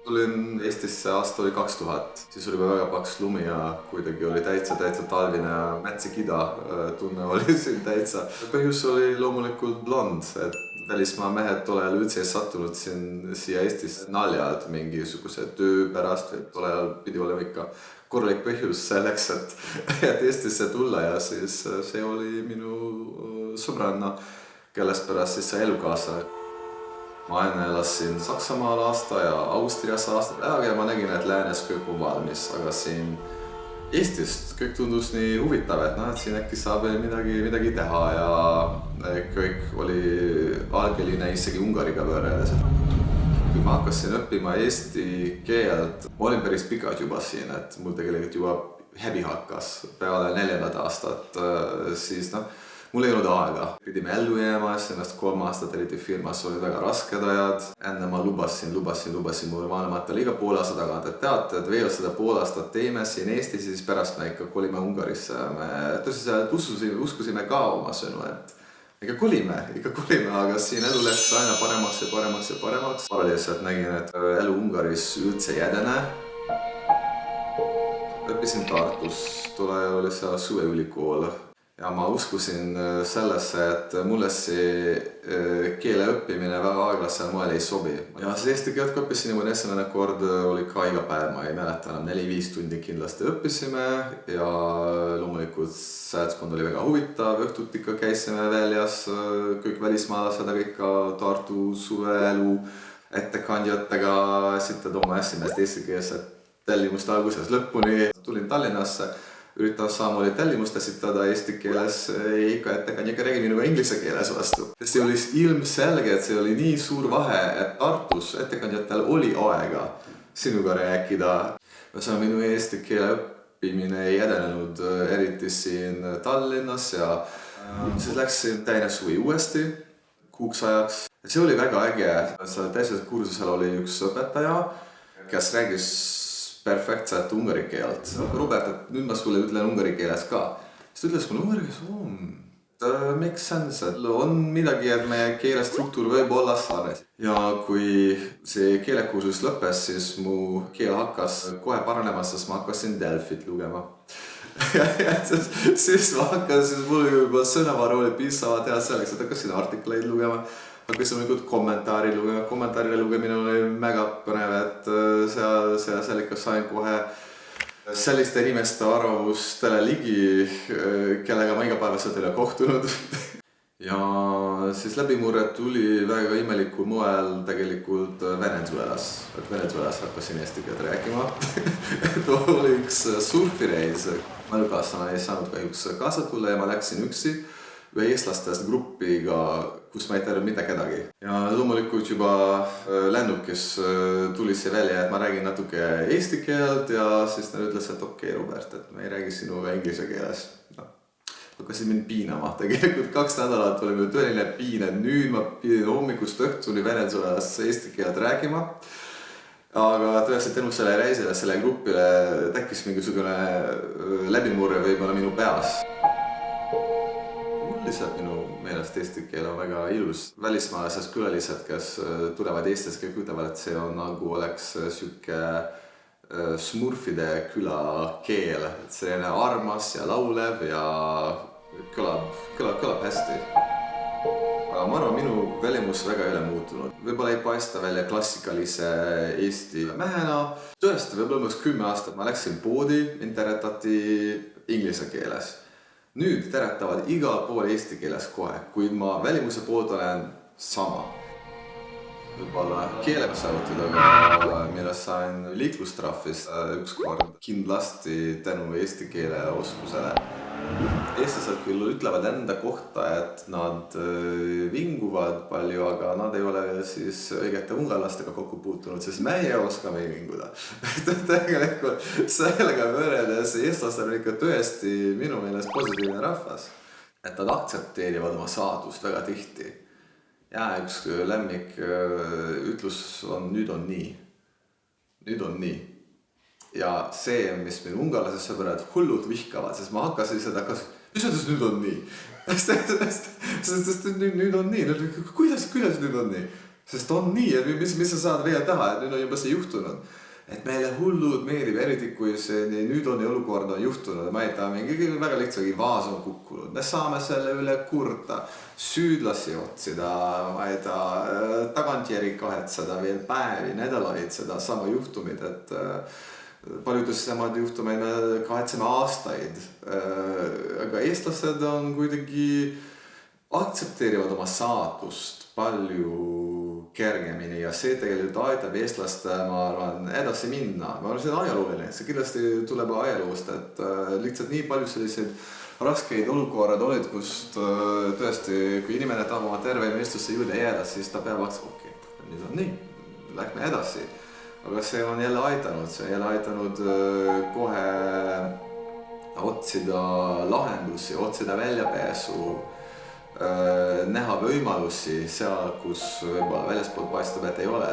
Tulin Eestisse aasta oli 2000, siis oli väga paks lumi ja kuidagi oli täitsa talvine ja mätsikida tunne oli siin täitsa. Põhjus oli loomulikult blond, et välismaa mehed tol ajal üldse ei sattunud siia Eestis naljalt mingisuguse töö pärast või tol ajal pidi olema ikka korralik põhjus selleks, et Eestisse tulla ja siis see oli minu sõbranna, kellest pärast siis sai elukaasa. Ma enne elasin Saksamaal aasta ja Austrias aasta ja ma nägin, et läänes kõik on valmis, aga siin Eestist kõik tundus nii huvitav, et siin äkki saab veel midagi teha ja kõik oli algeline isegi Ungariga võrreldes. Kui ma hakkasin õppima eesti keelt, ma olin päris pikalt juba siin, et mul tegelikult juba häbi hakkas peale 4. aastat, siis mul ei olnud aega. Pidime ellu jääma, ennast 3 aastat eriti firmas oli väga rasked ajad. Enne ma lubasin mulle vanematele iga pool aasta tagant, et teate, et veel seda pool aastat teeme siin Eestis, siis pärast me ikka kolime Ungarisse. Me tõsiselt uskusime ka oma sõnu, et ikka kolime, aga siin elu läks aina paremaks. Paralleelselt nägin, et elu Ungaris üldse ei edene. Õppisin Tartus, tol ajal oli seal suveülikool. Ja ma uskusin sellesse, et mulle see keele õppimine väga aeglasel moel ei sobi. Ja siis eesti keelt õppisin juba esimene kord oli ka iga päev, ma ei mäleta enam 4-5 tundi kindlasti õppisime ja loomulikult säätskond oli väga huvitav, õhtut ikka käisime väljas, kõik välismaalased, aga ikka Tartu suveelu ettekandjatega esitada oma esimest eestikeelset tellimust alguses lõpuni. Tulin Tallinnasse. Üritan samamoodi tellimust esitada eesti keeles, ikka ettekandjaga räägi minuga inglise keeles vastu. See oli ilmselge, et see oli nii suur vahe, et Tartus ettekandjatel oli aega sinuga rääkida. Minu eesti keele õppimine ei edenenud eriti siin Tallinnas ja siis läksin teine suvi uuesti kuuks ajaks. See oli väga äge, teisel kursusel oli üks õpetaja, kes räägis perfektselt ungari keelt. Robert, et nüüd ma sulle ütlen ungari keeles ka. Siis ütles mulle ungari keeles, makes sense, et on midagi, et meie keele struktuur võib olla sarnes. Ja kui see keelekursus lõppes, siis mu keel hakkas kohe paranema, sest ma hakkasin Delfit lugema. Siis mul juba sõnavaru oli piisavalt hea selleks, et hakkasin artikleid lugema. Hakkasin kommentaaride lugemine oli väga põnev, et seal ikka sain kohe selliste inimeste arvamustele ligi, kellega ma igapäevaselt ei ole kohtunud. Ja siis läbimurre tuli väga imelikul moel tegelikult Venezuelas. Et Venezuelas hakkasin eesti keelt rääkima. Oli üks surfireis. Ma elukaasana ei saanud kahjuks kaasa tulla ja ma läksin üksi ühe eestlastest gruppiga, kus ma ei teadnud mitte kedagi. Ja loomulikult juba lennukis tuli see välja, et ma räägin natuke eesti keelt ja siis ta ütles, et okei, Robert, et ma ei räägi sinuga inglise keeles. Hakkasin mind piinama. Tegelikult 2 nädalat oli minu tõeline piin, et nüüd ma pidin hommikust õhtuni Venezuelas eesti keelt rääkima. Aga tõesti tänu selle reisile, selle grupile tekkis mingisugune läbimurre võib-olla minu peas. Lihtsalt minu meelest eesti keel on väga ilus. Välismaalased külalised, kes tulevad Eestis, kõik ütlevad, et see on nagu oleks süke smurfide küla keel. Et selline armas ja laulev ja kõlab hästi. Aga ma arvan, minu välimus väga ei ole muutunud. Võib-olla ei paista välja klassikalise Eesti mehena. Tõesti, võib-olla umbes 10 aastat ma läksin poodi, interetati inglise keeles. Nüüd teretavad igal pool eesti keeles kohe, kuid ma välimuse poolt olen sama. Võib-olla keelega saavutada, mille sain liiklustrahvist ükskord kindlasti tänu eesti keele oskusele. Eestlased küll ütlevad enda kohta, et nad vinguvad palju, aga nad ei ole siis õigete ungarlastega kokku puutunud, sest meie oskame vinguda. Tegelikult sellega võrreldes eestlased on ikka tõesti minu meelest positiivne rahvas. Et nad aktsepteerivad oma saadust väga tihti. Ja üks lemmik ütlus on nüüd on nii. Nüüd on nii. Ja see, mis minu ungarlased sõbrad hullult vihkavad, sest ma hakkasin seda mis ütles nüüd on nii? Sest nüüd on nii. Kuidas nüüd on nii? Sest on nii, et mis sa saad veel teha, et nüüd on juba see juhtunud. Et meile hullud meeldib, eriti kui see nüüd on olukord on juhtunud, ma ei tea, mingi väga lihtsalt vaas on kukkunud. Me saame selle üle kurta, süüdlasi otsida, ma ei tea, tagantjärgi kahetseda veel päevi, nädalaid seda sama juhtumit, et paljudes samad juhtumeid me kahetseme aastaid. Aga eestlased on kuidagi aktsepteerivad oma saatust palju kergemini ja see tegelikult aitab eestlaste, ma arvan, edasi minna. Ma arvan, see on ajalooline, see kindlasti tuleb ajaloost, et lihtsalt nii palju selliseid raskeid olukorrad olid, kust tõesti, kui inimene tahab oma terve mõistusse juurde jääda, siis ta peab okei, nüüd on nii, lähme edasi. Aga see on jälle aitanud kohe otsida lahendusi, otsida väljapääsu, näha võimalusi seal, kus võib-olla väljaspoolt paistab, et ei ole.